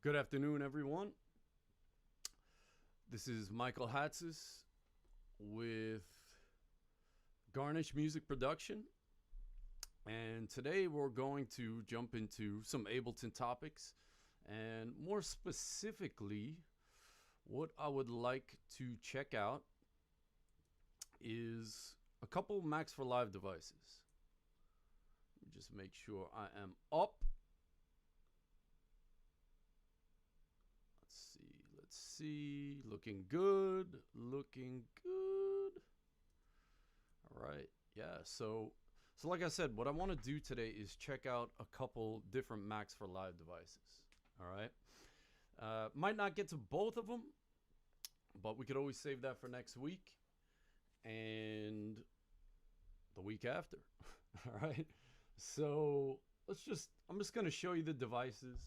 Good afternoon, everyone. This is Michael Hatsis with Garnish Music Production. And today we're going to jump into some Ableton topics. And more specifically, what I would like to check out is a couple Max for Live devices. Let me just make sure I am up. Let's see. Looking good. Looking good. All right. Yeah. So like I said, what I want to do today is check out a couple different Max for Live devices. All right. Might not get to both of them, but we could always save that for next week and the week after. All right. So I'm just going to show you the devices,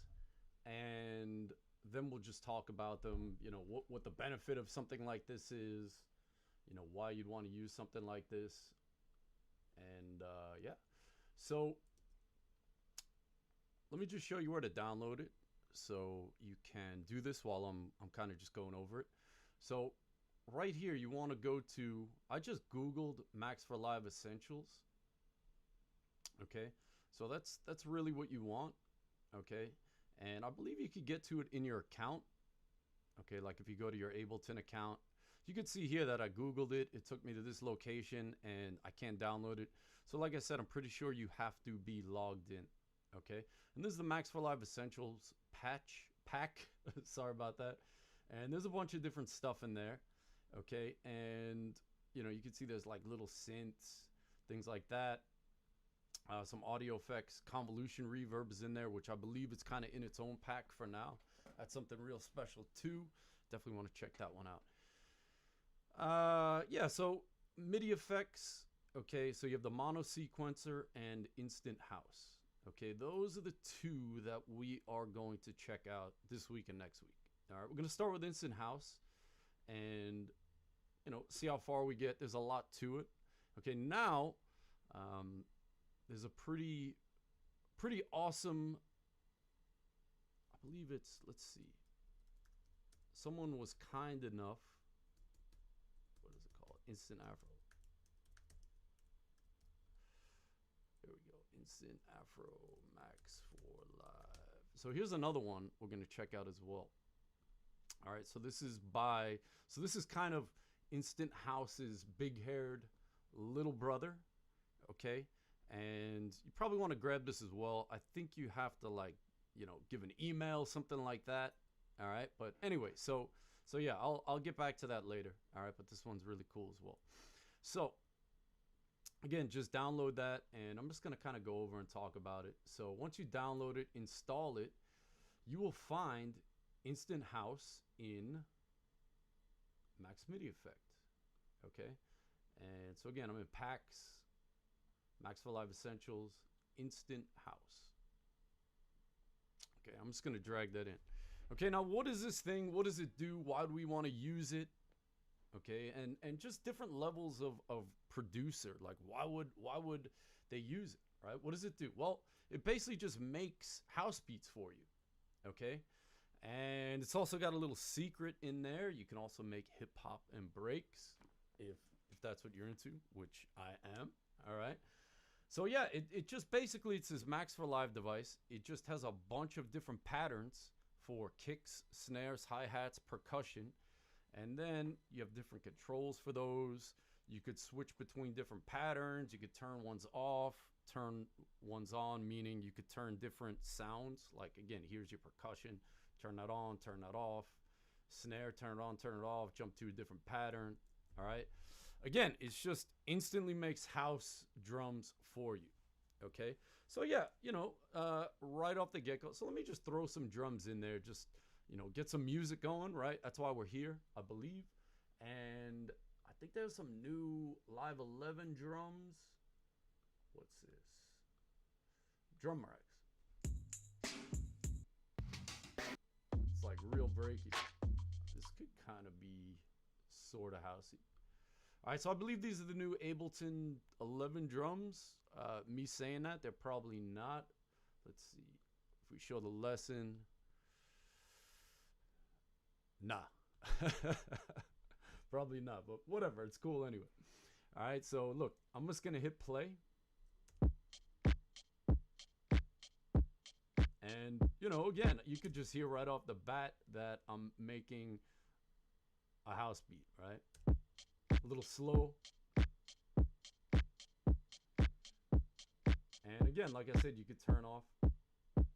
and then we'll just talk about them, you know, what the benefit of something like this is, you know, why you'd want to use something like this. And yeah, so let me just show you where to download it so you can do this while I'm kind of just going over it. So right here, you want to go to, I just Googled Max for Live Essentials. Okay, so that's really what you want. Okay, and I believe you could get to it in your account. Okay, like if you go to your Ableton account, you can see here that I Googled it. It took me to this location and I can't download it. So like I said, I'm pretty sure you have to be logged in. Okay, and this is the Max for Live Essentials pack. Sorry about that. And there's a bunch of different stuff in there. Okay, and you know, you can see there's like little synths, things like that. Some audio effects, convolution reverb is in there, which I believe is kind of in its own pack for now. That's something real special too. Definitely want to check that one out. Yeah, so MIDI effects. Okay, so you have the mono sequencer and instant house. Okay, those are the two that we are going to check out this week and next week. All right, we're going to start with instant house and, you know, see how far we get. There's a lot to it. Okay, now there's a pretty awesome, I believe it's, let's see, someone was kind enough, what is it called? Instant Afro. There we go, Instant Afro Max for Live. So here's another one we're going to check out as well. All right, so this is kind of Instant House's big-haired little brother, okay? And you probably want to grab this as well. I think you have to, like, you know, give an email, something like that. All right, but anyway, so yeah, I'll get back to that later. All right, but this one's really cool as well. So again, just download that, and I'm just gonna kind of go over and talk about it. So once you download it, install it, you will find Instant House in Max MIDI Effect. Okay, and so again, I'm in packs. Max for Live Essentials, Instant House. Okay, I'm just going to drag that in. Okay, now what is this thing? What does it do? Why do we want to use it? Okay, and just different levels of producer. Like, why would they use it, right? What does it do? Well, it basically just makes house beats for you. Okay, and it's also got a little secret in there. You can also make hip hop and breaks if that's what you're into, which I am. All right. So yeah, it just basically, it's this Max for Live device. It just has a bunch of different patterns for kicks, snares, hi-hats, percussion. And then you have different controls for those. You could switch between different patterns. You could turn ones off, turn ones on, meaning you could turn different sounds. Like again, here's your percussion. Turn that on, turn that off. Snare, turn it on, turn it off, jump to a different pattern. All right. Again, it's just instantly makes house drums for you. Okay, so yeah, you know, right off the get-go. So let me just throw some drums in there, just, you know, get some music going, right? That's why we're here, I believe. And I think there's some new Live 11 drums. What's this? Drum racks. It's like real breaky. This could kind of be sort of housey. All right, so I believe these are the new Ableton 11 drums. Me saying that, they're probably not. Let's see. If we show the lesson. Nah. Probably not, but whatever. It's cool anyway. All right, so look, I'm just gonna hit play, and again, you could just hear right off the bat that I'm making a house beat, right? A little slow, and again, like I said, you could turn off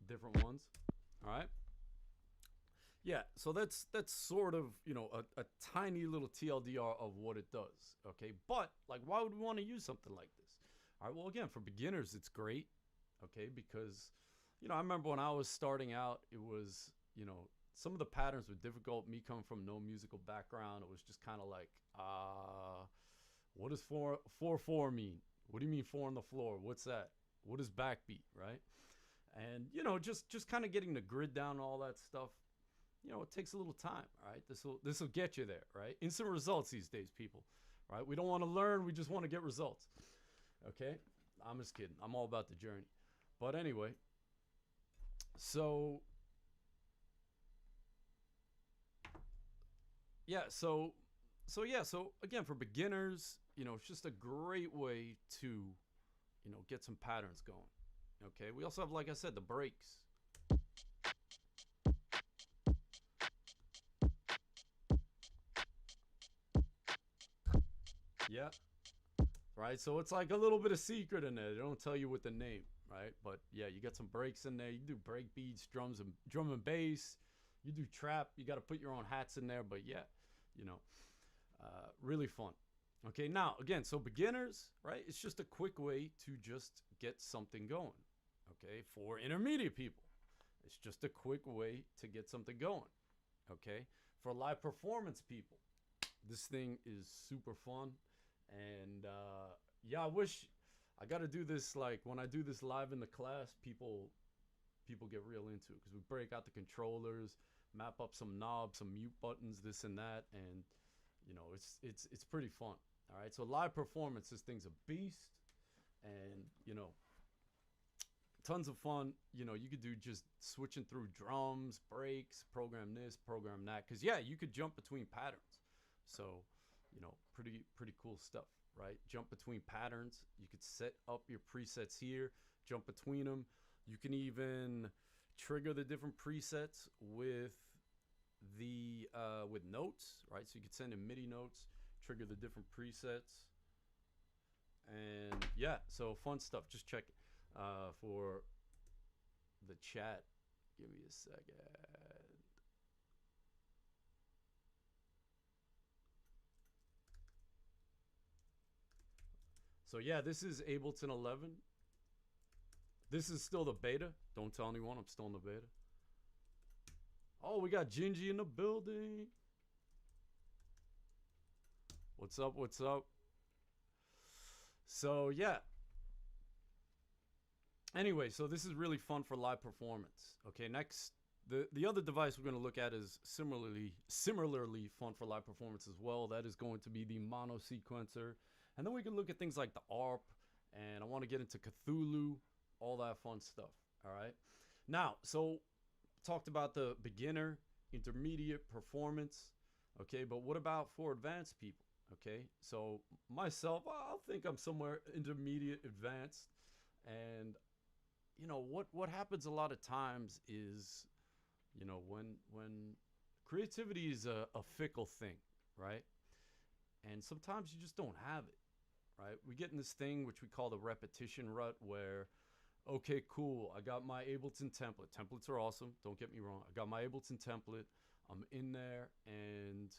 different ones. All right. Yeah, so that's sort of a tiny little TLDR of what it does. Okay, but like, why would we want to use something like this? All right, well, again, for beginners, it's great. Okay, because I remember when I was starting out, it was some of the patterns were difficult. Me coming from no musical background, it was just kind of like, what does 4/4 mean? What do you mean 4 on the floor? What's that? What is backbeat, right? And just kind of getting the grid down and all that stuff. It takes a little time, right? This will get you there, right? Instant results these days, people, right? We don't want to learn, we just want to get results. Okay? I'm just kidding. I'm all about the journey. But anyway, so yeah, so again, for beginners, it's just a great way to get some patterns going. Okay? We also have, like I said, the breaks. Yeah. Right. So it's like a little bit of secret in there. They don't tell you with the name, right? But yeah, you got some breaks in there. You do break beats, drum and bass. You do trap. You got to put your own hats in there. But yeah, you know, really fun. Okay. Now again, so beginners, right? It's just a quick way to just get something going. Okay. For intermediate people, it's just a quick way to get something going. Okay. For live performance people, this thing is super fun. And yeah, I wish I got to do this. Like when I do this live in the class, people get real into it, because we break out the controllers, map up some knobs, some mute buttons, this and that, and it's pretty fun. All right, so live performance, this thing's a beast, and tons of fun. You could do just switching through drums, breaks, program this, program that, because yeah, you could jump between patterns. So pretty cool stuff, right? Jump between patterns. You could set up your presets here, jump between them. You can even trigger the different presets with the with notes, right? So you could send in MIDI notes, trigger the different presets, and yeah, so fun stuff. Just check it for the chat. Give me a second. So yeah, this is Ableton 11. This is still the beta. Don't tell anyone, I'm still in the beta. Oh, we got Gingy in the building. What's up? What's up? So yeah. Anyway, so this is really fun for live performance. Okay, next, the other device we're going to look at is similarly fun for live performance as well. That is going to be the mono sequencer. And then we can look at things like the ARP, and I want to get into Cthulhu, all that fun stuff. All right. Now, so talked about the beginner, intermediate, performance. Okay, but what about for advanced people? Okay, so myself, I'll think I'm somewhere intermediate, advanced, and what happens a lot of times is, when creativity is a fickle thing, right? And sometimes you just don't have it. Right? We get in this thing which we call the repetition rut, where, okay, cool, I got my Ableton template. Templates are awesome, don't get me wrong. I got my Ableton template. I'm in there, and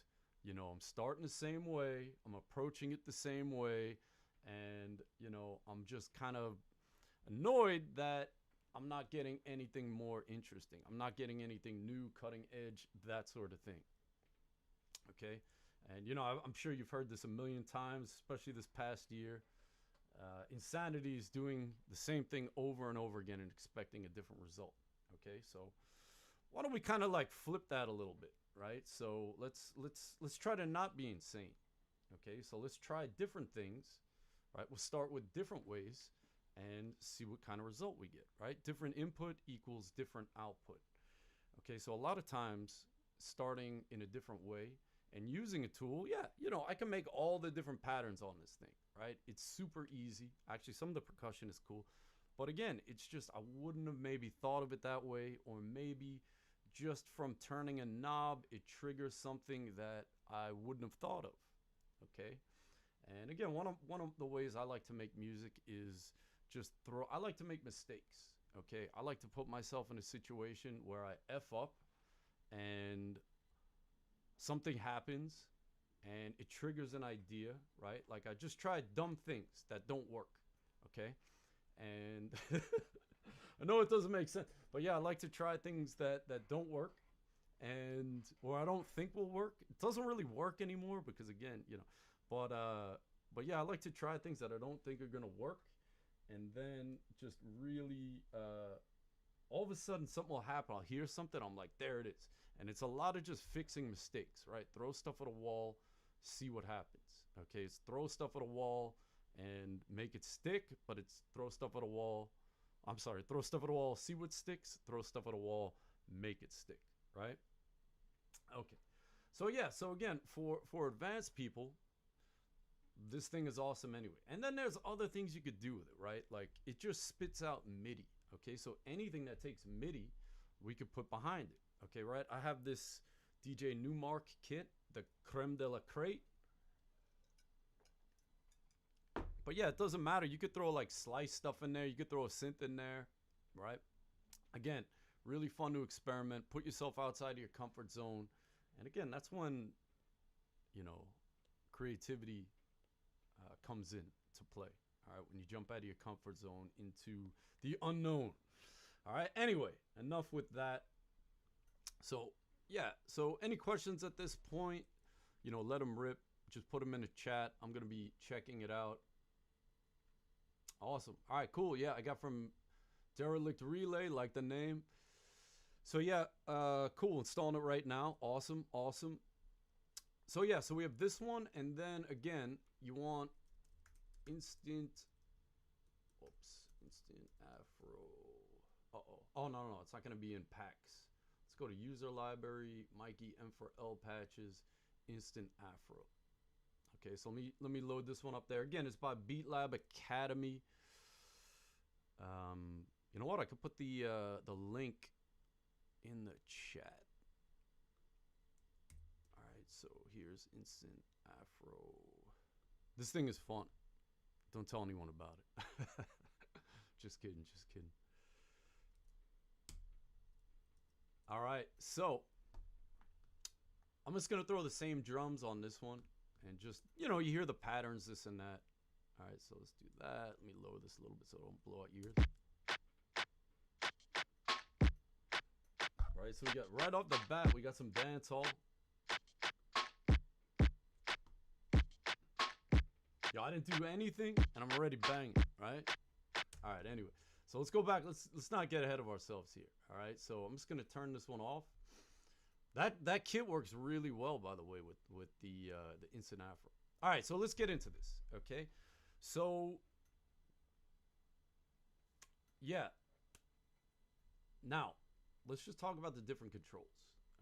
I'm starting the same way. I'm approaching it the same way, and I'm just kind of annoyed that I'm not getting anything more interesting. I'm not getting anything new, cutting edge, that sort of thing. Okay? And I'm sure you've heard this a million times, especially this past year. Insanity is doing the same thing over and over again and expecting a different result. Okay, so why don't we kind of like flip that a little bit, right? So let's try to not be insane. Okay, so let's try different things, right? We'll start with different ways and see what kind of result we get, right? Different input equals different output. Okay, so a lot of times, starting in a different way and using a tool, yeah, you know, I can make all the different patterns on this thing, right? It's super easy. Actually, some of the percussion is cool. But again, it's just I wouldn't have maybe thought of it that way, or maybe just from turning a knob, it triggers something that I wouldn't have thought of, okay? And again, one of the ways I like to make music is just I like to make mistakes, okay? I like to put myself in a situation where I F up and something happens and it triggers an idea, right? Like I just tried dumb things that don't work, okay? And I know it doesn't make sense, but yeah, I like to try things that don't work, and or I don't think will work. It doesn't really work anymore because again, you know, but yeah, I like to try things that I don't think are gonna work, and then just really all of a sudden something will happen. I'll hear something, I'm like, there it is. And it's a lot of just fixing mistakes, right? Throw stuff at a wall, see what happens. Okay, it's throw stuff at a wall and make it stick, but it's throw stuff at a wall. I'm sorry, throw stuff at a wall, see what sticks, throw stuff at a wall, make it stick, right? Okay. So yeah, so again, for advanced people, this thing is awesome anyway. And then there's other things you could do with it, right? Like it just spits out MIDI. Okay, so anything that takes MIDI, we could put behind it. Okay, right? I have this DJ Newmark kit, the creme de la crate. But yeah, it doesn't matter. You could throw like slice stuff in there. You could throw a synth in there, right? Again, really fun to experiment. Put yourself outside of your comfort zone. And again, that's when, you know, creativity comes in to play. All right, when you jump out of your comfort zone into the unknown. All right, anyway, enough with that. So, yeah, so any questions at this point, you know, let them rip. Just put them in the chat. I'm going to be checking it out. Awesome. All right, cool. Yeah, I got from Derelict Relay, like the name. So, yeah, cool. Installing it right now. Awesome, awesome. So, yeah, so we have this one. And then, again, you want instant Afro. Uh-oh. Oh, no, it's not going to be in packs. Let's go to user library, Mikey M4L patches, instant Afro. Okay, so let me load this one up there. Again, it's by Beat Lab Academy. You know what? I could put the link in the chat. All right, so here's instant Afro. This thing is fun. Don't tell anyone about it. Just kidding, just kidding. All right, so I'm just gonna throw the same drums on this one and just, you know, you hear the patterns, this and that. All right, so let's do that. Let me lower this a little bit so it don't blow out ears. All right, so we got right off the bat, we got some dancehall. Yo, I didn't do anything and I'm already banging, right? All right, anyway. So let's go back. Let's not get ahead of ourselves here. All right, so I'm just gonna turn this one off. That kit works really well, by the way, with the instant Afro. All right, so let's get into this. Okay, so yeah. Now let's just talk about the different controls.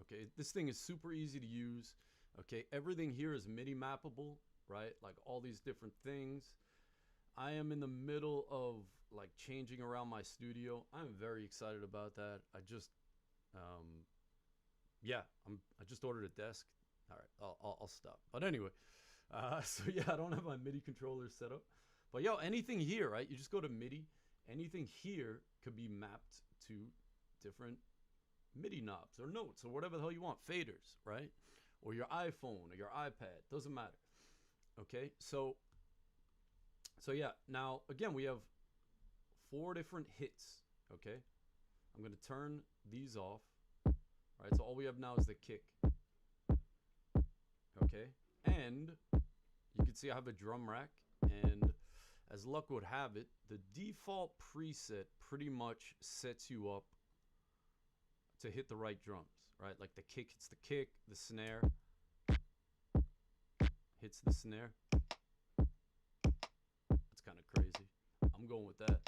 Okay, this thing is super easy to use. Okay, everything here is MIDI mappable, right? Like all these different things. I am in the middle of like changing around my studio. I'm very excited about that. I just, yeah, I just ordered a desk. All right, I'll stop. But anyway, so yeah, I don't have my MIDI controller set up. But yo, anything here, right? You just go to MIDI. Anything here could be mapped to different MIDI knobs or notes or whatever the hell you want, faders, right? Or your iPhone or your iPad, doesn't matter. Okay, so yeah, now again, we have 4 different hits, okay? I'm gonna turn these off. All right, so all we have now is the kick. Okay, and you can see I have a drum rack, and as luck would have it, the default preset pretty much sets you up to hit the right drums, right? Like the kick hits the kick, the snare hits the snare. That's kind of crazy. I'm going with that.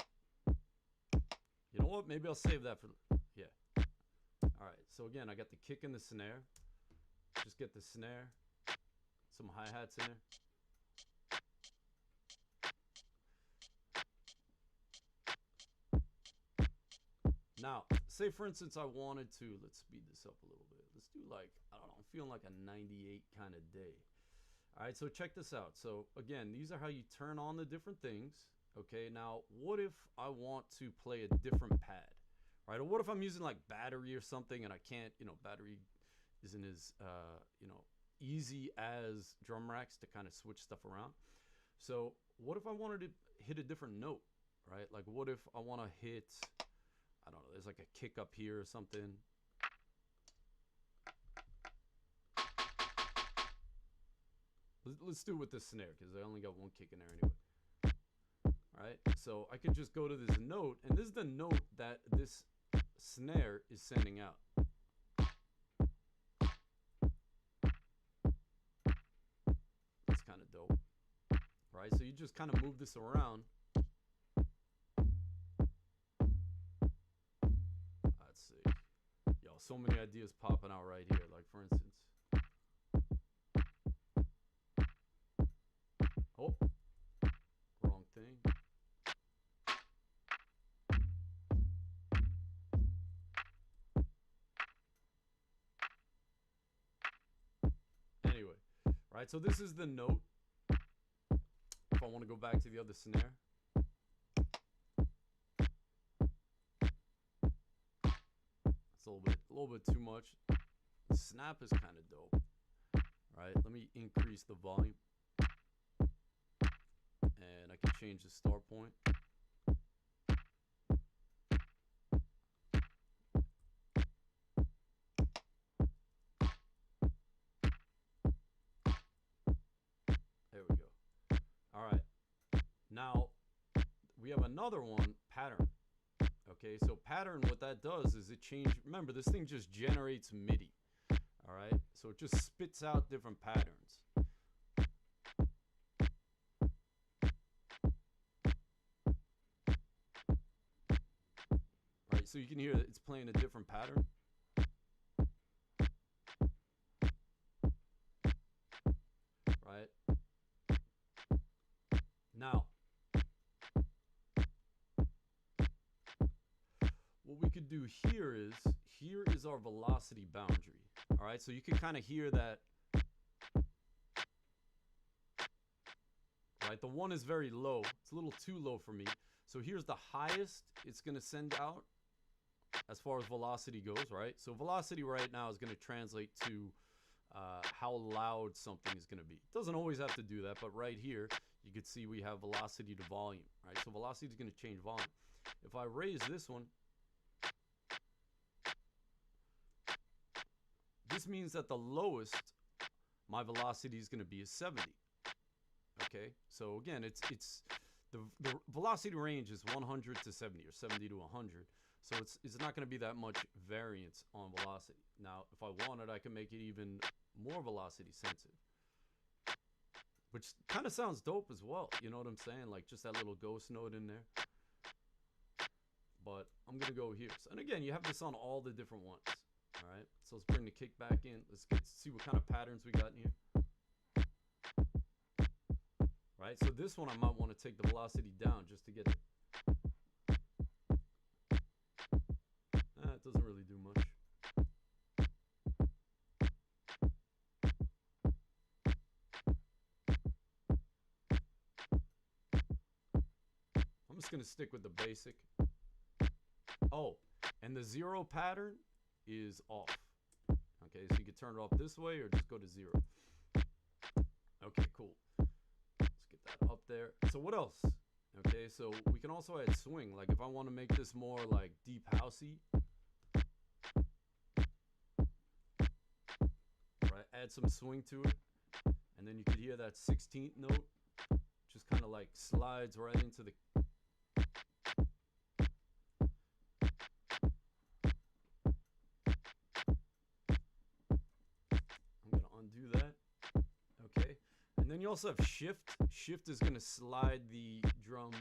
You know what? Maybe I'll save that for, yeah. All right, so again, I got the kick and the snare. Just get the snare, some hi-hats in there. Now, say for instance I wanted to, let's speed this up a little bit. Let's do like, I don't know, I'm feeling like a 98 kind of day. All right, so check this out. So again, these are how you turn on the different things. Okay, now what if I want to play a different pad, right? Or what if I'm using like battery or something and I can't, you know, battery isn't as, you know, easy as drum racks to kind of switch stuff around. So what if I wanted to hit a different note, right? Like what if I want to hit, I don't know, there's like a kick up here or something. Let's do it with the snare because I only got one kick in there anyway. All right, so I can just go to this note, and this is the note that this snare is sending out. That's kind of dope, right? So you just kind of move this around. Let's see. Yo, so many ideas popping out right here. Like for instance. Oh, wrong thing. Anyway, right, so this is the note. If I want to go back to the other snare. It's a little bit too much. The snap is kind of dope. Right, let me increase the volume. And I can change the start point. There we go. All right. Now we have another one, pattern. Okay, so pattern, what that does is it changes. Remember, this thing just generates MIDI. All right, so it just spits out different patterns. So you can hear that it's playing a different pattern. Right? Now, what we could do here is our velocity boundary. All right, so you can kind of hear that. Right, the one is very low. It's a little too low for me. So here's the highest it's going to send out as far as velocity goes, right? So velocity right now is going to translate to how loud something is going to be. It doesn't always have to do that, but right here, you can see we have velocity to volume, right? So velocity is going to change volume. If I raise this one, this means that the lowest my velocity is going to be is 70. Okay, so again, it's the velocity range is 100 to 70 or 70 to 100. So it's not going to be that much variance on velocity. Now, if I wanted, I can make it even more velocity sensitive, which kind of sounds dope as well. You know what I'm saying? Like just that little ghost note in there. But I'm going to go here. So, and again, you have this on all the different ones. All right. So let's bring the kick back in. Let's see what kind of patterns we got in here. Right. So this one, I might want to take the velocity down just to get it. It doesn't really do much. I'm just going to stick with the basic. Oh, and the 0 pattern is off. Okay, so you can turn it off this way or just go to 0. Okay, cool. Let's get that up there. So what else? Okay, so we can also add swing. Like if I want to make this more like deep housey. Right, add some swing to it. And then you could hear that 16th note. Just kind of like slides right into the... Undo that. Okay, and then you also have shift. Shift is going to slide the drum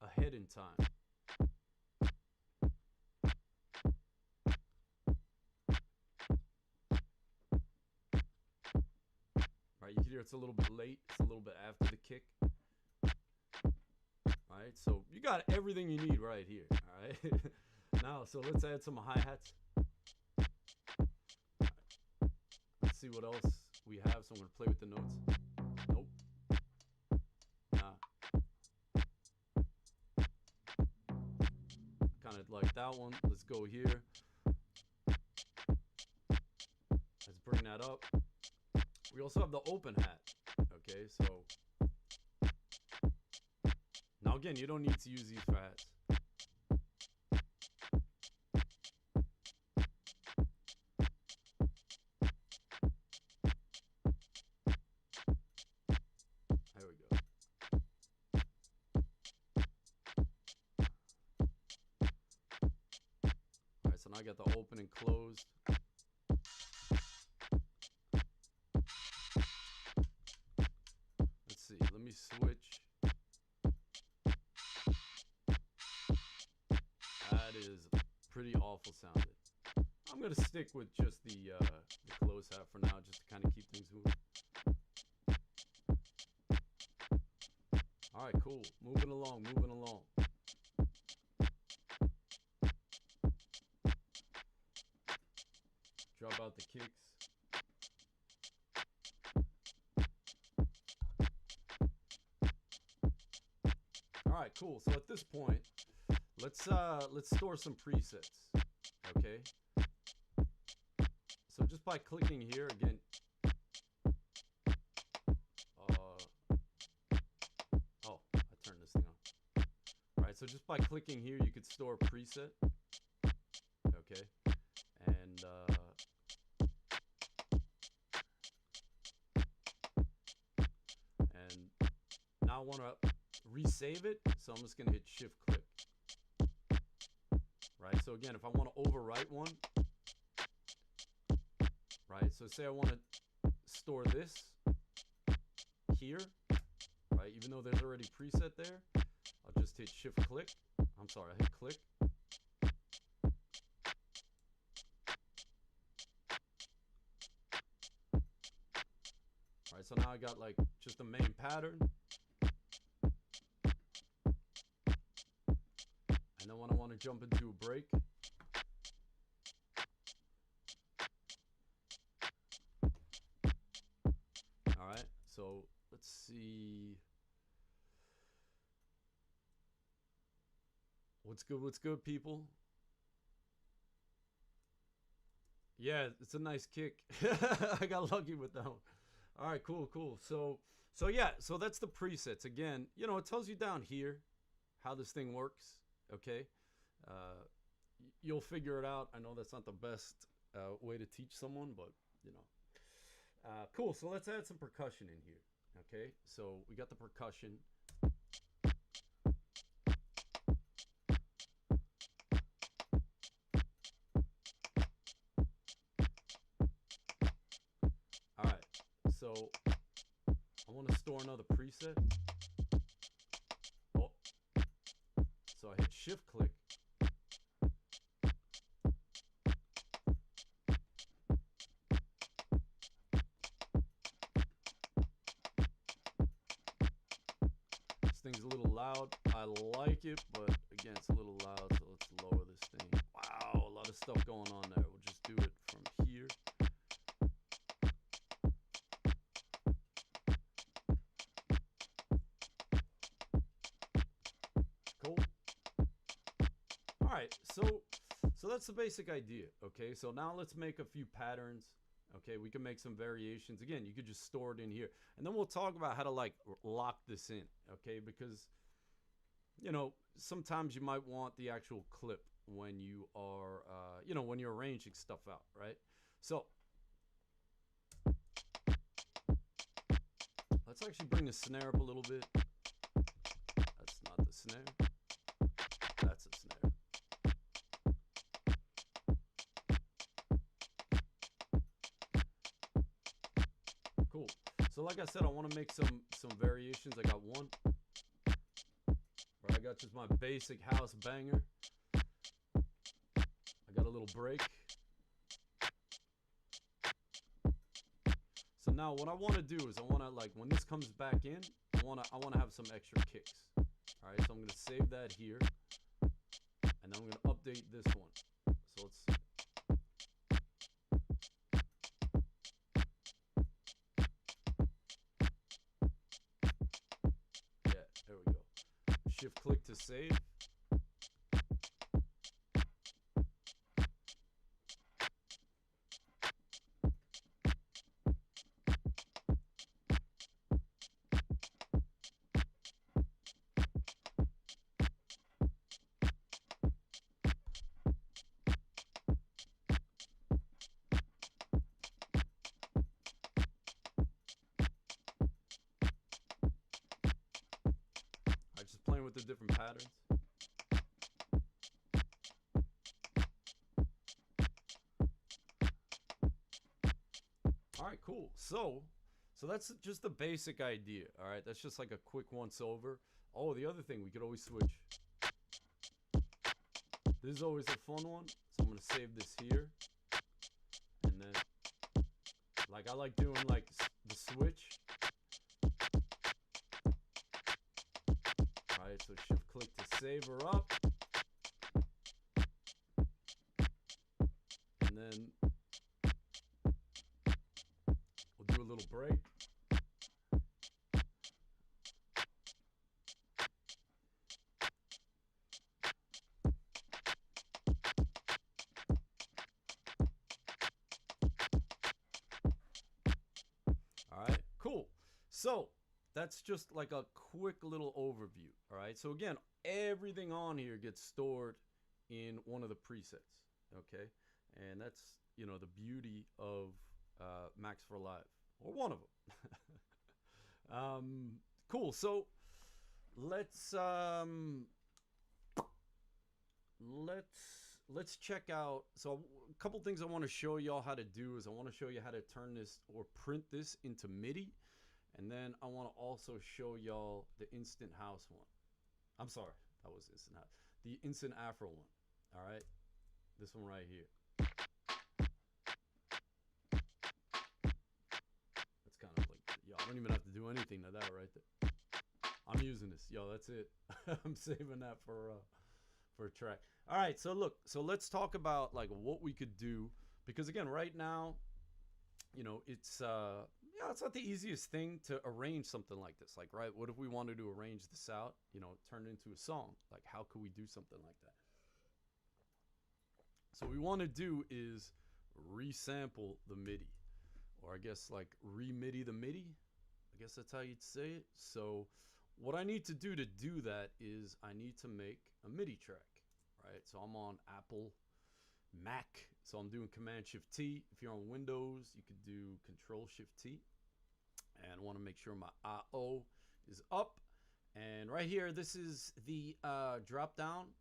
ahead in time. here it's a little bit late. It's a little bit after the kick. All right, so you got everything you need right here. All right. Now, so let's add some hi-hats. Right. Let's see what else we have. So I'm gonna play with the notes. Nope. Nah. Kind of like that one. Let's go here. Let's bring that up. We also have the open hat. Okay, so now again, you don't need to use these for hats. There we go. All right, so now I got the open and closed. Let's see, let me switch. That is pretty awful sounding. I'm gonna stick with just the close hat for now, just to kind of keep things moving. All right, cool. Moving along, moving along. Drop out the kicks. All right, cool. So at this point, let's store some presets. Okay. So just by clicking here again. Oh, I turned this thing on. All right. So just by clicking here, you could store a preset. Okay. And now I want to resave it, so I'm just gonna hit shift click. Right, so again, if I want to overwrite one, right, so say I want to store this here, right, even though there's already preset there, I'll just hit shift click. I'm sorry, I hit click. All right, so now I got like just the main pattern. And then when I want to jump into a break, all right, so let's see. What's good, people? Yeah, it's a nice kick. I got lucky with that one. All right, cool. So yeah, so that's the presets. Again, you know, it tells you down here how this thing works. Okay, you'll figure it out. I know that's not the best way to teach someone, but you know, cool. So let's add some percussion in here. Okay, so we got the percussion. All right, so I want to store another preset. Oh, so I hit shift click. This thing's a little loud. I like it, but again, it's a little loud, so let's lower this thing. Wow, a lot of stuff going on there. We'll just do it from here. Cool. All right, so that's the basic idea. Okay, so now let's make a few patterns. Okay, we can make some variations. Again, you could just store it in here, and then we'll talk about how to like lock this in. Okay, because you know, sometimes you might want the actual clip when you are you know, when you're arranging stuff out, right? So let's actually bring the snare up a little bit. That's not the snare. That's a snare. Cool. So like I said, I want to make some variations. I got one. Right, I got just my basic house banger. I got a little break. So now now what I want to do is I want to, like, when this comes back in, I want to have some extra kicks. All right, so I'm going to save that here, and then I'm going to update this one. So let's see. Yeah, there we go. Shift click to save. Just playing with the different patterns. All right, cool. So that's just the basic idea. All right, that's just like a quick once over. Oh, the other thing, we could always switch. This is always a fun one. So I'm gonna save this here, and then, like, I like doing like the switch. Alright, so shift click to save her up. And then we'll do a little break. Alright, cool. So that's just like a quick little overview. All right, so again, everything on here gets stored in one of the presets. Okay, and that's, you know, the beauty of Max for Live, or one of them. Cool. So let's check out. So a couple things I want to show y'all how to do is I want to show you how to turn this or print this into MIDI. And then I want to also show y'all the Instant House one. I'm sorry, that was Instant House. The Instant Afro one. All right, this one right here. That's kind of like, yo, I don't even have to do anything to that right there. I'm using this, yo. That's it. I'm saving that for a track. All right, so look, so let's talk about like what we could do, because again, right now, you know, it's yeah, it's not the easiest thing to arrange something like this. Like, right, what if we wanted to arrange this out, you know, turn it into a song? Like, how could we do something like that? So what we want to do is resample the MIDI, or I guess like re-MIDI the MIDI. I guess that's how you'd say it. So what I need to do that is I need to make a MIDI track, right? So I'm on Apple, Mac, so I'm doing Command Shift T. If you're on Windows, you could do Control Shift T. And I want to make sure my I/O is up. And right here, this is the drop down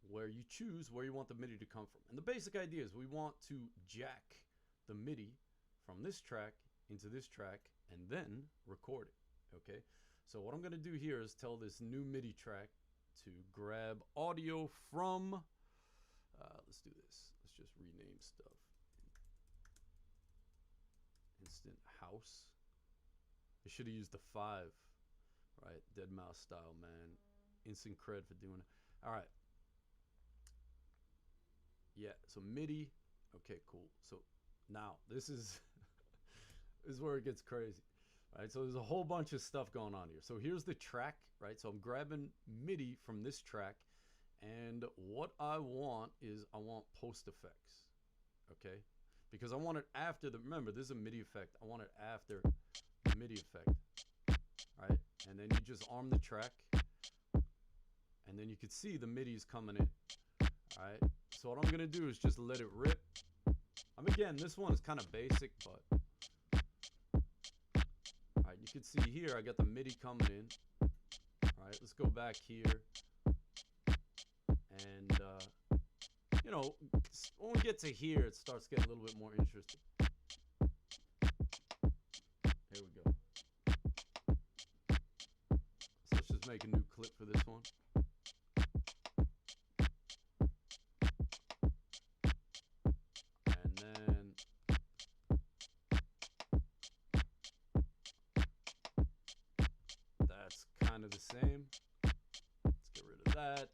where you choose where you want the MIDI to come from. And the basic idea is we want to jack the MIDI from this track into this track and then record it. Okay, so what I'm going to do here is tell this new MIDI track to grab audio from let's do this. Let's just rename stuff. Instant House. I should have used the 5, right? Dead Mouse style, man. Instant cred for doing it. All right. Yeah, so MIDI. Okay, cool. So now this is this is where it gets crazy. All right, so there's a whole bunch of stuff going on here. So here's the track, right? So I'm grabbing MIDI from this track, and what I want is I want post effects, okay? Because I want it after the, remember, this is a MIDI effect. I want it after the MIDI effect, all right? And then you just arm the track, and then you can see the MIDI is coming in, all right? So what I'm gonna do is just let it rip. Again, this one is kind of basic, but all right, you can see here I got the MIDI coming in. All right, let's go back here, and you know, when we get to here, it starts getting a little bit more interesting. Here we go. So let's just make a new clip for this one. And then kind of the same. Let's get rid of that.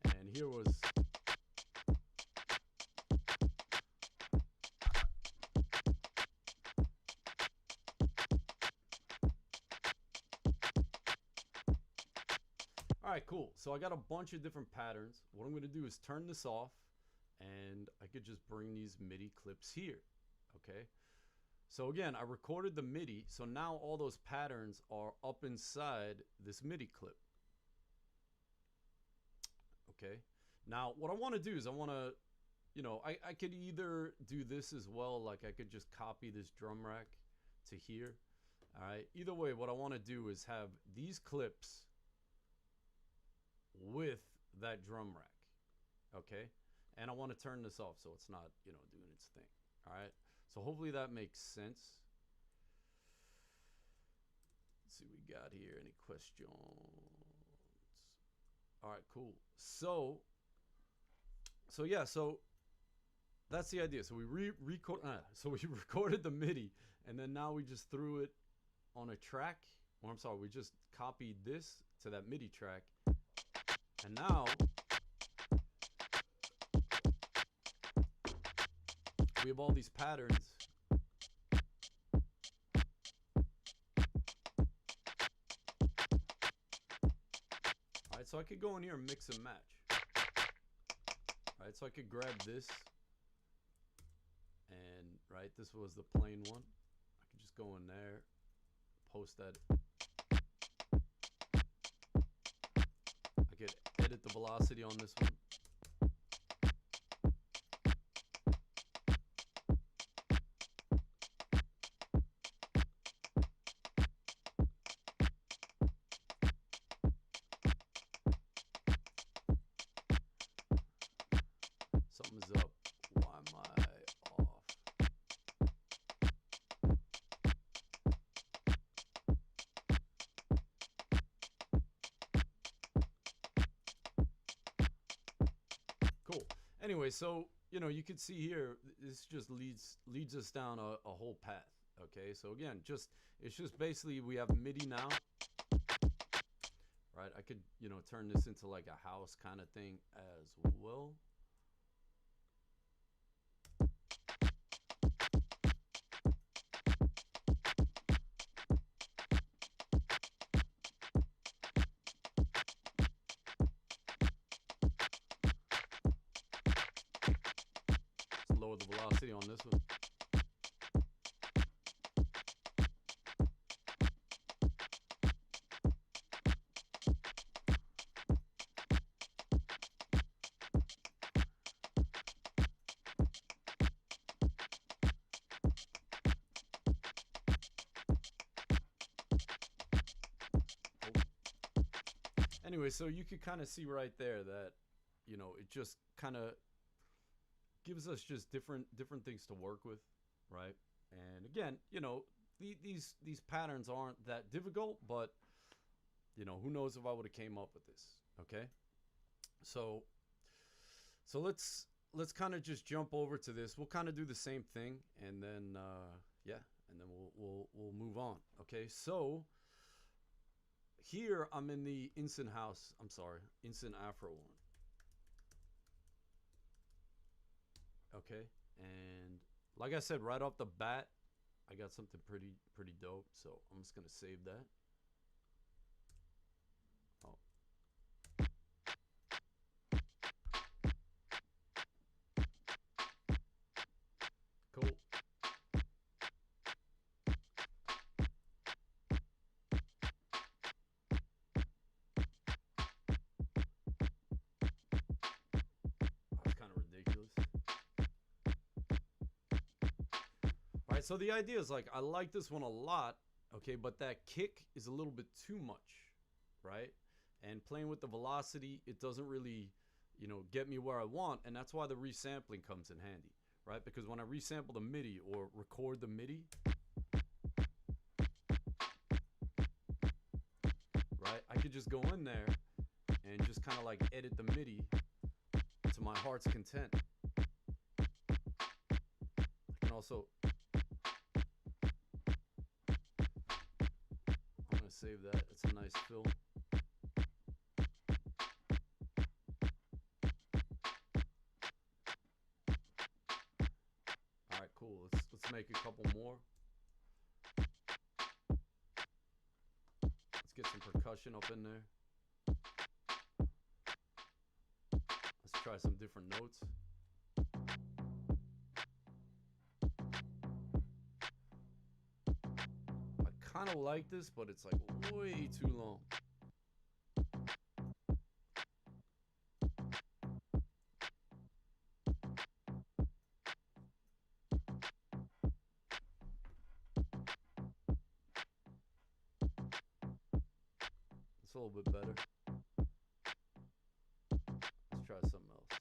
And here was... All right, cool. So I got a bunch of different patterns. What I'm going to do is turn this off, and I could just bring these MIDI clips here, okay? So again, I recorded the MIDI, so now all those patterns are up inside this MIDI clip, okay? Now, what I want to do is I want to, you know, I could either do this as well, like I could just copy this drum rack to here, all right? Either way, what I want to do is have these clips with that drum rack, okay? And I want to turn this off so it's not, you know, doing its thing, all right? So hopefully that makes sense. Let's see what we got here. Any questions? All right, cool. So yeah, so that's the idea. So we recorded the MIDI, and then now we just threw it on a track. Or I'm sorry, we just copied this to that MIDI track. And now we have all these patterns. All right, so I could go in here and mix and match. All right, so I could grab this, and right, this was the plain one. I could just go in there, post that. I could edit the velocity on this one. Something's up. Why am I off? Cool. Anyway, so you know, you can see here, this just leads us down a whole path. Okay, so again, it's just basically we have MIDI now. Right, I could, you know, turn this into like a house kind of thing as well. Let's lower the velocity on this one. Anyway, so you can kind of see right there that, you know, it just kind of gives us just different things to work with, right? And again, you know, these patterns aren't that difficult, but you know, who knows if I would have came up with this, okay? So let's kind of just jump over to this. We'll kind of do the same thing, and then yeah, and then we'll move on, okay? So here I'm in the Instant Afro one. Okay, and like I said, right off the bat, I got something pretty dope. So I'm just gonna save that. Oh. Cool. So the idea is, like, I like this one a lot, okay, but that kick is a little bit too much, right? And playing with the velocity, it doesn't really, you know, get me where I want, and that's why the resampling comes in handy, right? Because when I resample the MIDI or record the MIDI, right, I could just go in there and just kind of like edit the MIDI to my heart's content. I can also... save that. It's a nice fill. Let's make a couple more. Let's get some percussion up in there. Let's try some different notes. I kind of like this, but it's like way too long. It's a little bit better. Let's try something else.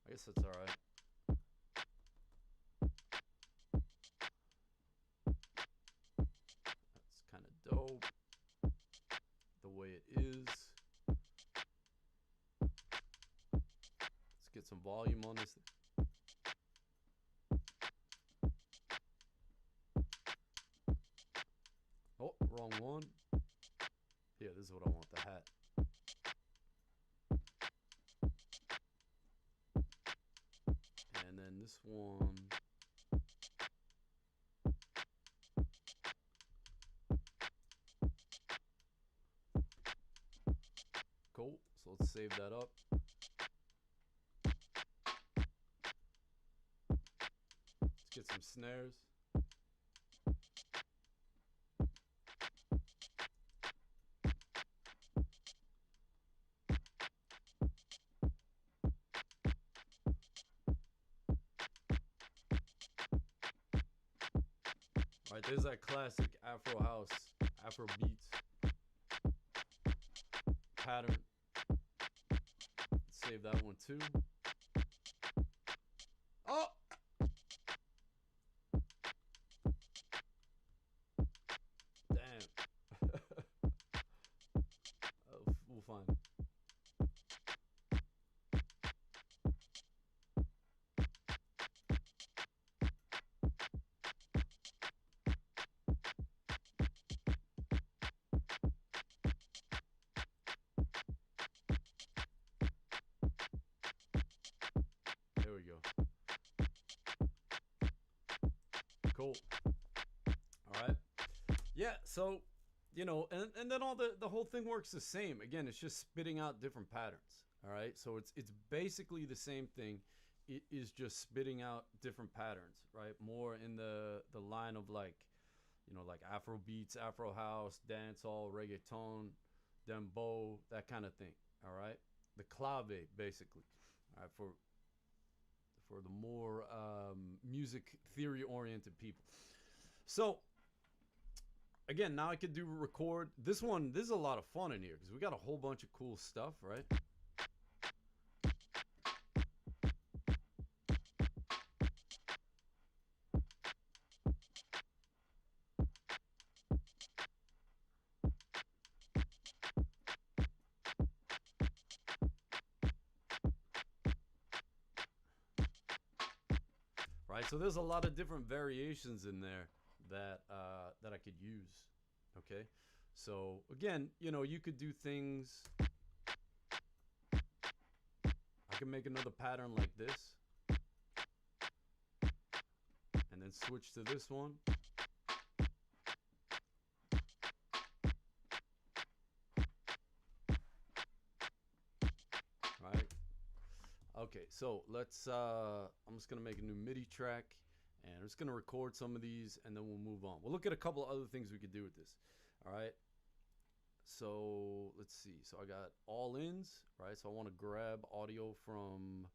I guess that's alright. That's kind of dope. The way it is. Let's get some volume on this. Oh, wrong one. Yeah, this is what I want, the hat. And then this one. Cool, so let's save that up. Let's get some snares. Alright, there's that classic Afro house, Afro beats pattern. Let's save that one too. Oh! Damn. We'll find. There we go. Cool. All right. Yeah, so, you know, and then all the whole thing works the same. Again, it's just spitting out different patterns. All right? So it's basically the same thing. It is just spitting out different patterns, right? More in the line of like, you know, like Afro beats, Afro house, dancehall, reggaeton, dembow, that kind of thing. All right? The clave, basically. All right, for the more music theory oriented people. So again, now I could do record this one. This is a lot of fun in here because we got a whole bunch of cool stuff, right? Right, so there's a lot of different variations in there that that I could use. Okay, so again, you know, you could do things. I can make another pattern like this, and then switch to this one. Right. Okay, so let's, I'm just going to make a new MIDI track, and I'm just going to record some of these, and then we'll move on. We'll look at a couple of other things we could do with this. All right. So let's see. So I got all ins, right? So I want to grab audio from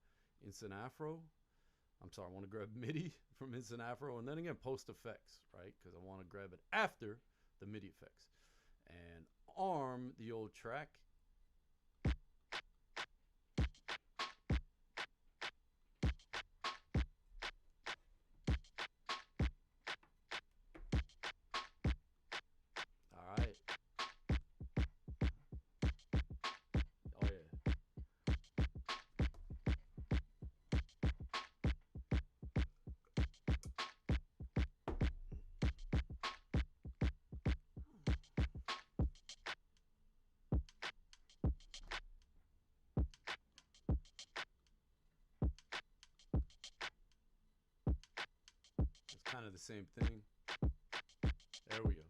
Instant Afro. I'm sorry, I want to grab MIDI from Instant Afro, and then again, post effects, right? Because I want to grab it after the MIDI effects. And arm the old track. of the same thing. There we go.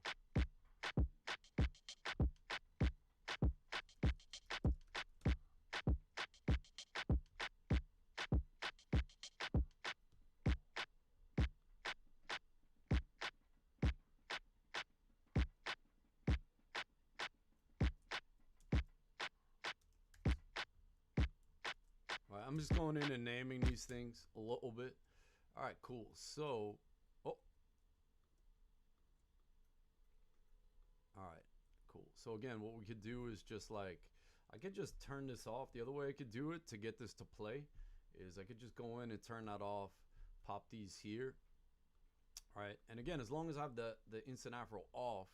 All right, I'm just going in and naming these things a little bit. All right, cool. So, oh. All right, cool. So again, what we could do is just like, I could just turn this off. The other way I could do it to get this to play is I could just go in and turn that off, pop these here. All right, and again, as long as I have the instant afro off,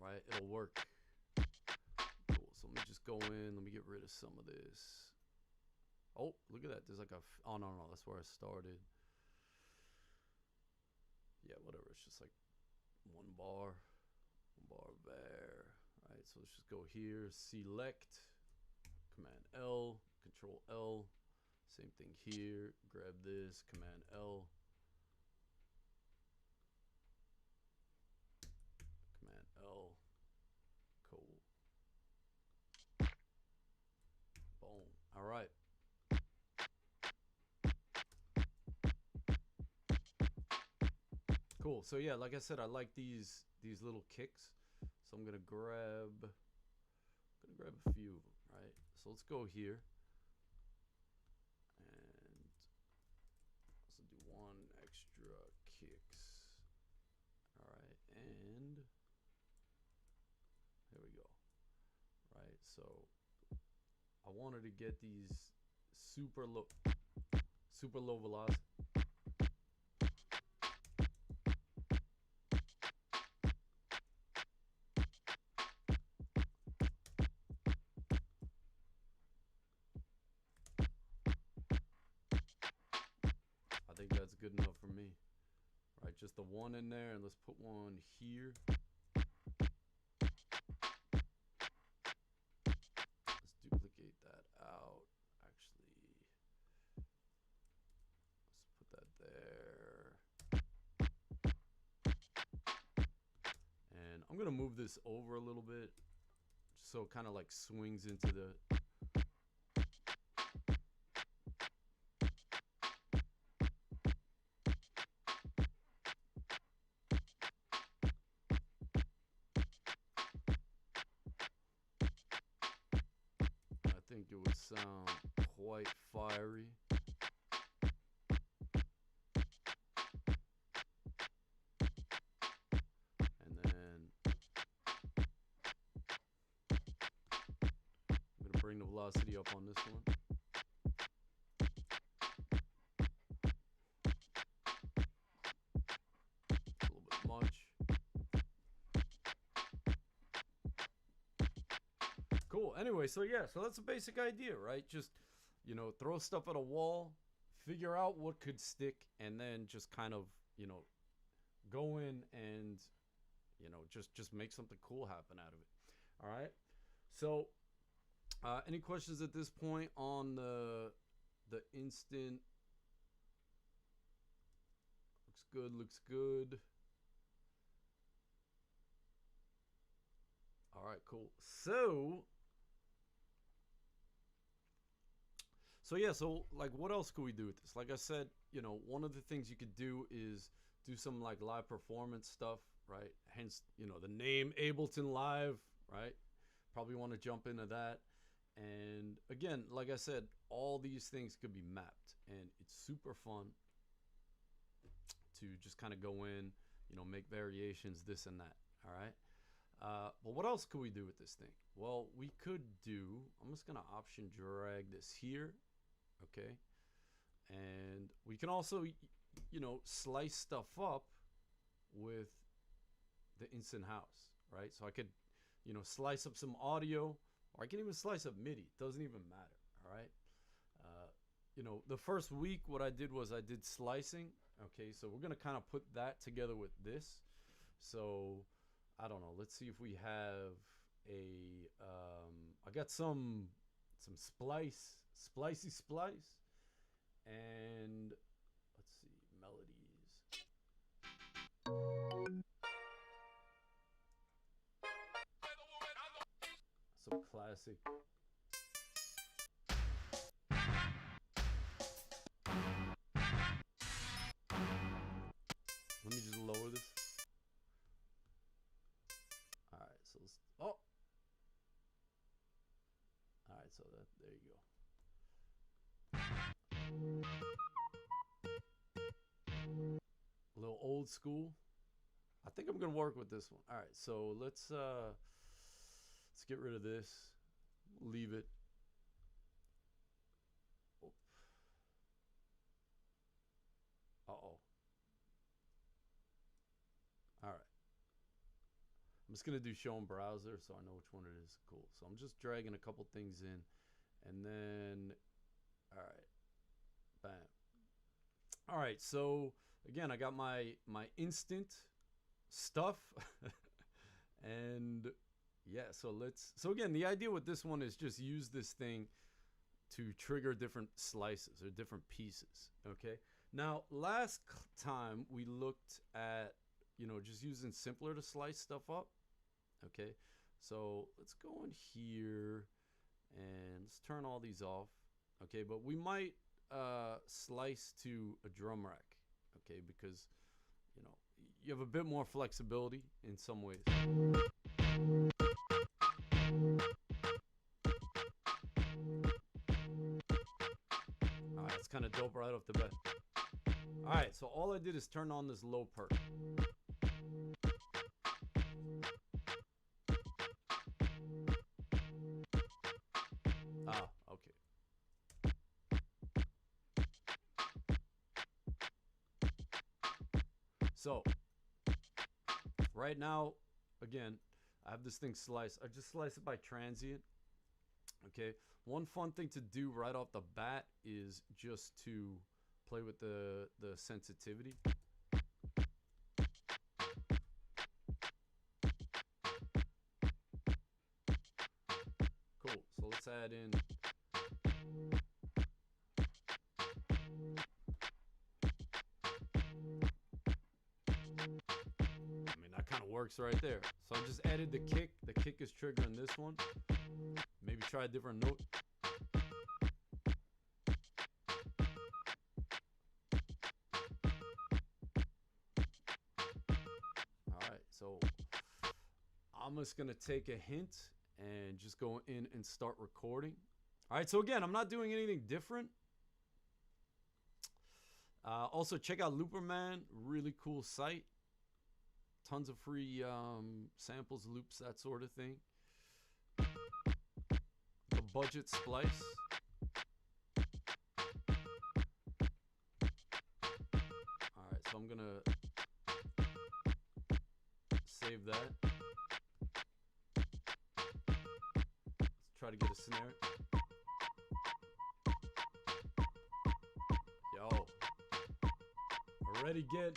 right, it'll work. Cool. So let me just go in. Let me get rid of some of this. Oh, look at that. There's like a, oh no, that's where I started. Yeah, whatever. It's just like one bar there. All right, so let's just go here, select, Command L, Control L. Same thing here. Grab this, Command L. Command L. Cool. Boom. All right. Cool. So yeah, like I said, I like these little kicks. So I'm gonna grab a few of them, right? So let's go here. And let's do one extra kicks. All right, and here we go. Right, so I wanted to get these super low velocity. I think that's good enough for me. Right, just the one in there, and let's put one here. Let's duplicate that out. Actually, let's put that there. And I'm gonna move this over a little bit, so it kind of like swings into the. I think it would sound quite fiery. And then I'm gonna bring the velocity up on this one. A little bit much. Cool. Anyway, so yeah, so that's a basic idea, right? Just, you know, throw stuff at a wall, figure out what could stick, and then just kind of, you know, go in and, you know, just make something cool happen out of it. All right. So, any questions at this point on the instant? Looks good. Looks good. All right. Cool. So yeah, so like what else could we do with this? Like I said, you know, one of the things you could do is do some like live performance stuff, right? Hence, you know, the name Ableton Live, right? Probably want to jump into that. And again, like I said, all these things could be mapped, and it's super fun to just kind of go in, you know, make variations, this and that. All right. But what else could we do with this thing? Well, we could do, I'm just going to option drag this here. Okay. And we can also, you know, slice stuff up with the instant house, right? So I could, you know, slice up some audio, or I can even slice up MIDI. Doesn't even matter. All right. You know, the first week, what I did was I did slicing. Okay. So we're going to kind of put that together with this. So I don't know. Let's see if we have a, I got some splice splicey splice. And let's see, melodies. Some classic. Let me just lower this. All right, so let's, oh. All right, so that, there you go. A little old school. I think I'm gonna work with this one. All right, so let's get rid of this. Leave it. Oh. Uh-oh. All right. I'm just gonna do show in browser so I know which one it is. Cool. So I'm just dragging a couple things in, and then, all right, bam. All right, so again, I got my instant stuff, and yeah. So again, the idea with this one is just use this thing to trigger different slices or different pieces. Okay. Now, last time we looked at, you know, just using simpler to slice stuff up. Okay, so let's go in here and let's turn all these off. Okay, but we might slice to a drum rack. Okay, because, you know, you have a bit more flexibility in some ways. All right, it's kind of dope right off the bat. All right, so all I did is turn on this low perk. Ah, okay. So, right now, again, I have this thing sliced. I just slice it by transient. Okay, one fun thing to do right off the bat is just to play with the sensitivity. Cool, so let's add in. I mean, that kind of works right there. So I just added the kick. The kick is triggering this one. Maybe try a different note. All right, so I'm just gonna take a hint and just go in and start recording. All right, so again, I'm not doing anything different. Also, check out Looperman, really cool site. Tons of free samples, loops, that sort of thing. The budget splice. All right, so I'm gonna save that. Let's try to get a snare. Yo, already getting it.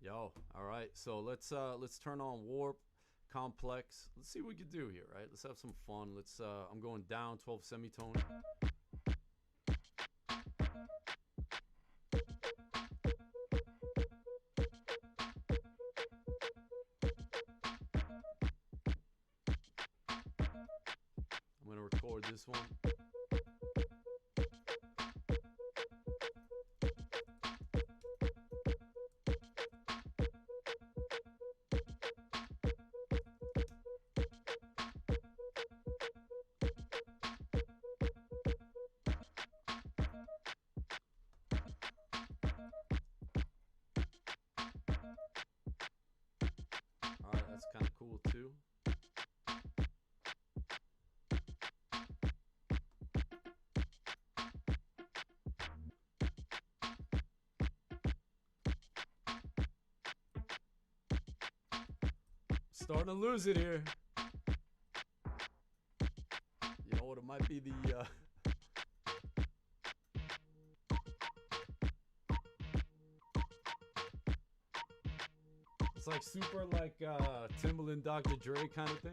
Yo, all right. So let's turn on warp, complex. Let's see what we can do here, right? Let's have some fun. Let's I'm going down 12 semitone. I'm going to record this one. That's kind of cool too. Starting to lose it here. You know what? It might be the like super like Timbaland, Dr. Dre kind of thing.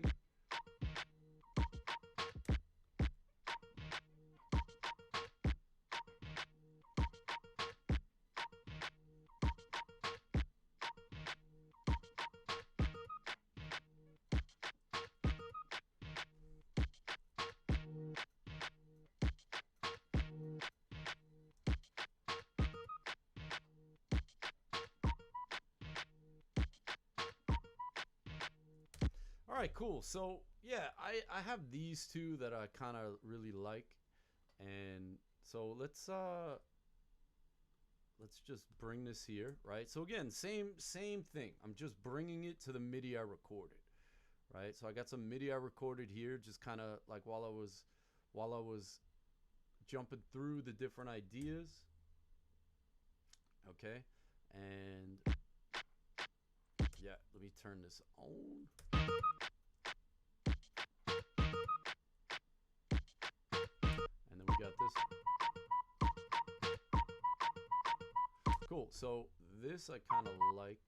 All right, cool. So yeah, I have these two that I kind of really like, and so let's just bring this here, right? So again, same thing. I'm just bringing it to the MIDI I recorded, right? So I got some MIDI I recorded here, just kind of like while I was jumping through the different ideas, okay? And yeah, let me turn this on. And then we got this. Cool. So this I kind of like.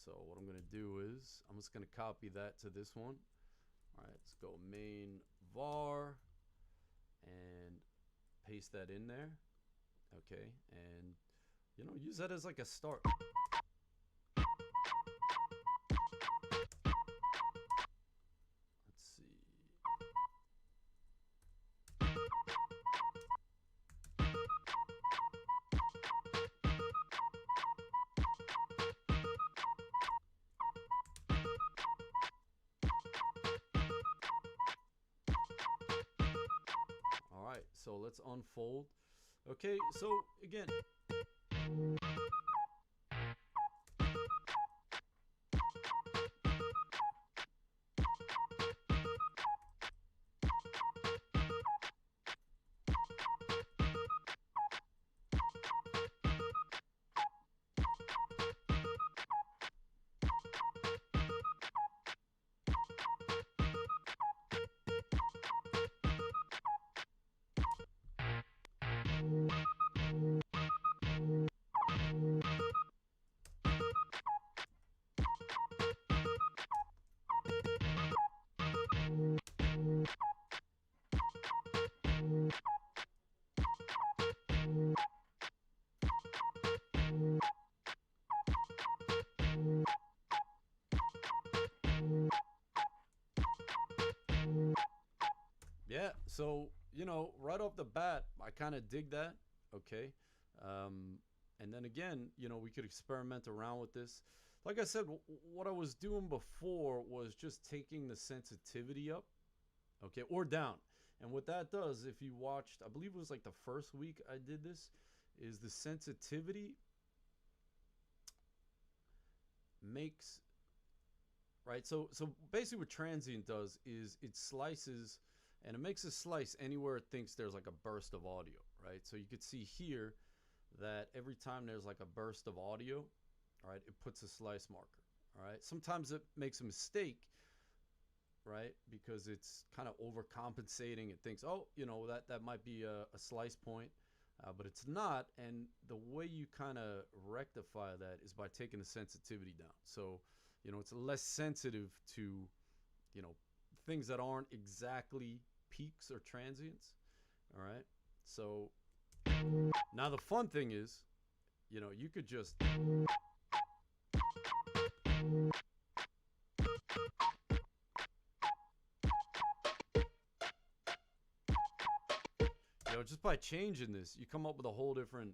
So what I'm going to do is I'm just going to copy that to this one. All right, let's go main var and paste that in there. Okay, and you know, use that as like a start. Let's see. All right, so let's unfold. Okay, so again, yeah, so you know, right off the bat, I kind of dig that. Okay, and then again, you know, we could experiment around with this. Like I said, what I was doing before was just taking the sensitivity up, okay, or down. And what that does, if you watched, I believe it was like the first week I did this, is the sensitivity makes, right? So basically what transient does is it slices, and it makes a slice anywhere it thinks there's like a burst of audio, right? So you could see here that every time there's like a burst of audio, all right, it puts a slice marker, all right? Sometimes it makes a mistake, right? Because it's kind of overcompensating. It thinks, oh, you know, that might be a slice point, but it's not. And the way you kind of rectify that is by taking the sensitivity down. So, you know, it's less sensitive to, you know, things that aren't exactly peaks or transients, all right? So now the fun thing is, you know, you could just just by changing this, you come up with a whole different.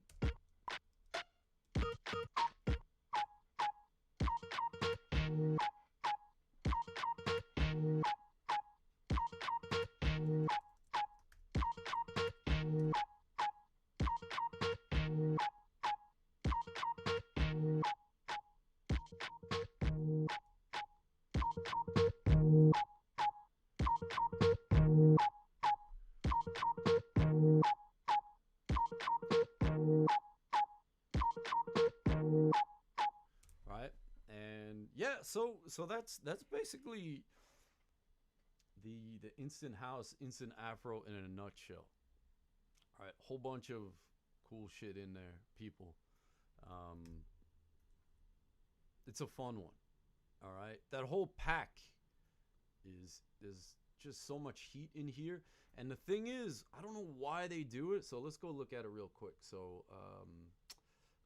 Right, and yeah, so that's basically the instant house, instant afro in a nutshell. All right, whole bunch of cool shit in there, people. It's a fun one. All right, that whole pack is just so much heat in here. And the thing is, I don't know why they do it. So let's go look at it real quick. So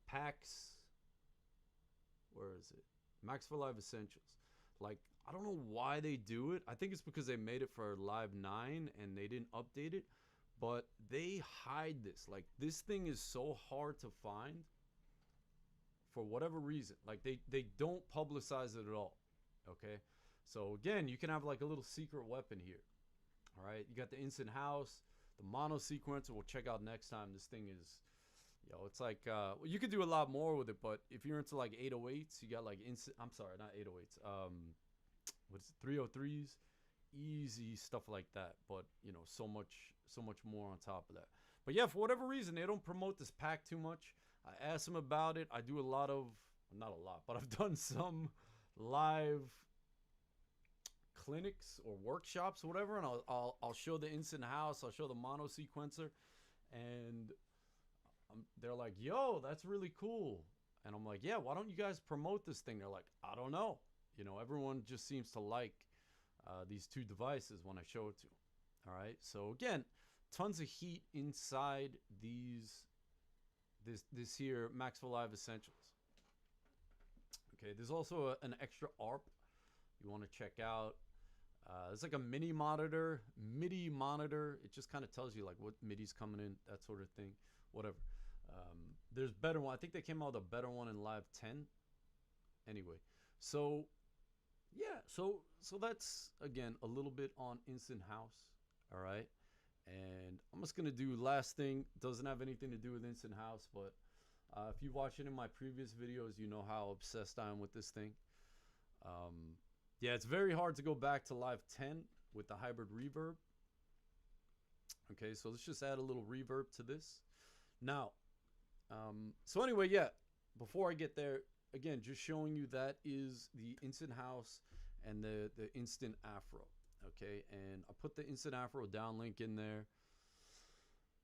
packs, where is it? Max for Live Essentials. Like, I don't know why they do it. I think it's because they made it for Live 9 and they didn't update it. But they hide this. Like, this thing is so hard to find for whatever reason. Like, they don't publicize it at all. Okay? So, again, you can have, like, a little secret weapon here. All right? You got the Instant House, the mono sequencer. We'll check out next time. This thing is, yo, it's like, well, you could do a lot more with it, but if you're into, like, 808s, you got, like, I'm sorry, not 808s. What is it? 303s. Easy stuff like that, but you know, so much more on top of that. But yeah, for whatever reason, they don't promote this pack too much. I asked them about it. I do a lot of, not a lot, but I've done some live clinics or workshops or whatever, and I'll show the Instant House, I'll show the mono sequencer, and they're like, yo, that's really cool. And I'm like, yeah, why don't you guys promote this thing? They're like, I don't know. You know, everyone just seems to like these two devices when I show it to them. All right, so again, tons of heat inside this here Max for Live Essentials. Okay, there's also an extra ARP you want to check out. It's like a MIDI monitor. It just kind of tells you like what MIDI's coming in, that sort of thing, whatever. There's better one. I think they came out with a better one in Live 10. Anyway, so yeah, so that's again a little bit on Instant House. All right, and I'm just gonna do last thing. Doesn't have anything to do with Instant House, but if you watch it in my previous videos, you know how obsessed I am with this thing. Yeah, it's very hard to go back to Live 10 with the hybrid reverb. Okay, so let's just add a little reverb to this now. So anyway, yeah, before I get there, again, just showing you that is the Instant House and the Instant Afro. Okay, and I put the Instant Afro downlink in there.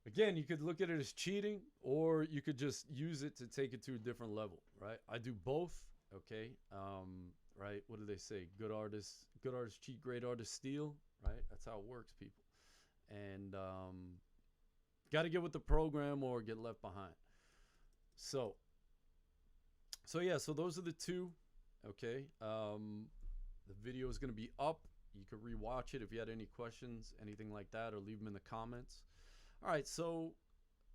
Again, you could look at it as cheating, or you could just use it to take it to a different level, right? I do both. Okay, right? What do they say? Good artists cheat, great artists steal, right? That's how it works, people. And got to get with the program or get left behind. So yeah, so those are the two. Okay, the video is going to be up. You could rewatch it if you had any questions, anything like that, or leave them in the comments. All right, so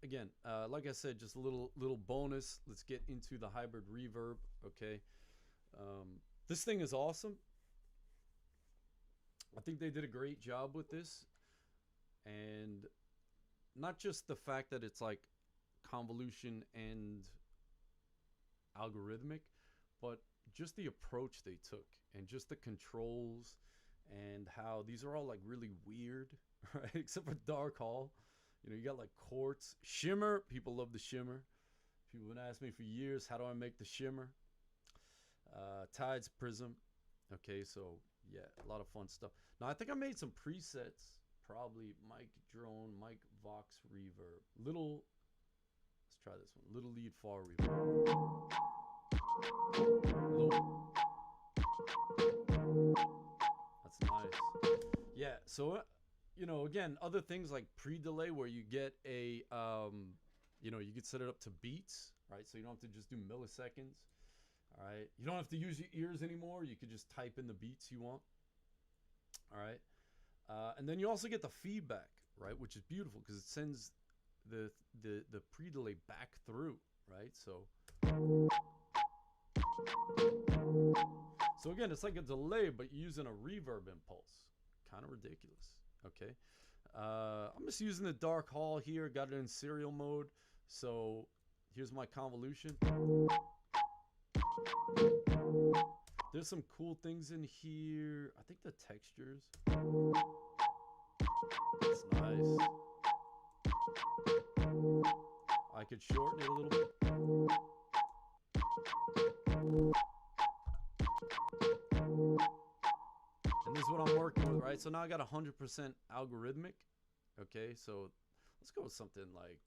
again, like I said, just a little bonus. Let's get into the hybrid reverb. Okay, this thing is awesome. I think they did a great job with this, and not just the fact that it's like convolution and algorithmic, but just the approach they took and just the controls and how these are all like really weird, right? Except for Dark Hall. You know, you got like quartz, shimmer. People love the shimmer. People have been asking me for years, how do I make the shimmer? Tides, prism. Okay, so yeah, a lot of fun stuff. Now I think I made some presets, probably mic drone, mic vox reverb, little, let's try this one, little lead far reverb. That's nice. Yeah, so you know, again, other things like pre-delay where you get a you know, you could set it up to beats, right? So you don't have to just do milliseconds. All right, you don't have to use your ears anymore. You could just type in the beats you want. All right, and then you also get the feedback, right, which is beautiful because it sends the pre-delay back through, right? So again, it's like a delay, but using a reverb impulse. Kind of ridiculous. Okay, I'm just using the Dark Hall here. Got it in serial mode. So here's my convolution. There's some cool things in here. I think the textures. That's nice. I could shorten it a little bit. And this is what I'm working with, right? So now I got 100% algorithmic. Okay, so let's go with something like...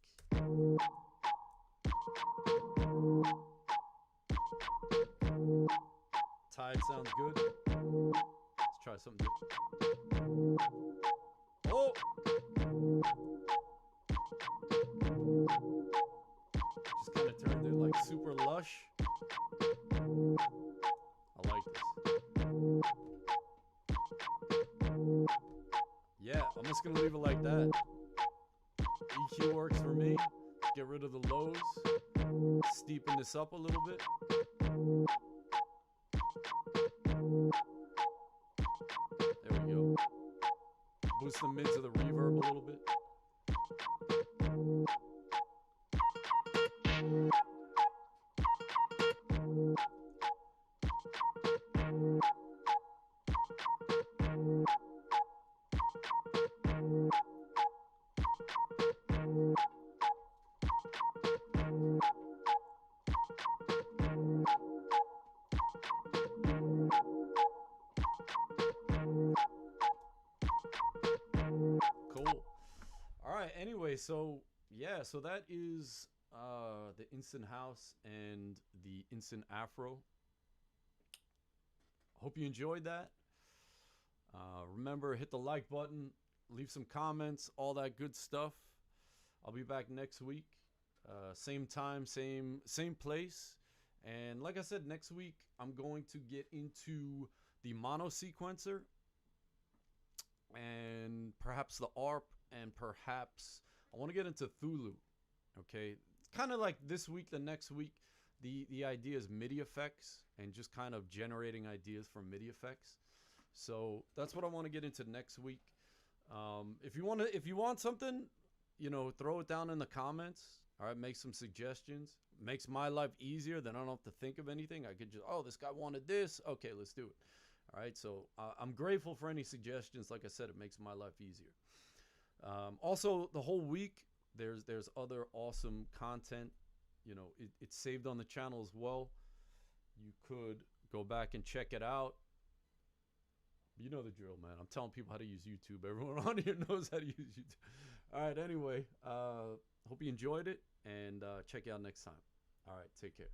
Tide sounds good. Let's try something different. Oh! Just kind of turned it like super lush. I like this. Yeah, I'm just gonna leave it like that. EQ works for me. Get rid of the lows. Steepen this up a little bit. There we go. Boost the mids of the reverb a little bit. Anyway, so yeah, so that is the Instant House and the Instant Afro. Hope you enjoyed that. Remember, hit the like button, leave some comments, all that good stuff. I'll be back next week, same time, same place. And like I said, next week I'm going to get into the mono sequencer and perhaps the ARP, and perhaps I want to get into Thulu. Okay, it's kind of like this week, the next week, the idea is MIDI effects and just kind of generating ideas from MIDI effects. So that's what I want to get into next week. If you want something, you know, throw it down in the comments. All right, make some suggestions. Makes my life easier. Then I don't have to think of anything. I could just, oh, this guy wanted this. Okay, let's do it. All right, so I'm grateful for any suggestions. Like I said, it makes my life easier. Also, the whole week, there's other awesome content. You know, it's saved on the channel as well. You could go back and check it out. You know the drill, man. I'm telling people how to use YouTube. Everyone on here knows how to use YouTube. All right, anyway, hope you enjoyed it, and check you out next time. All right, take care.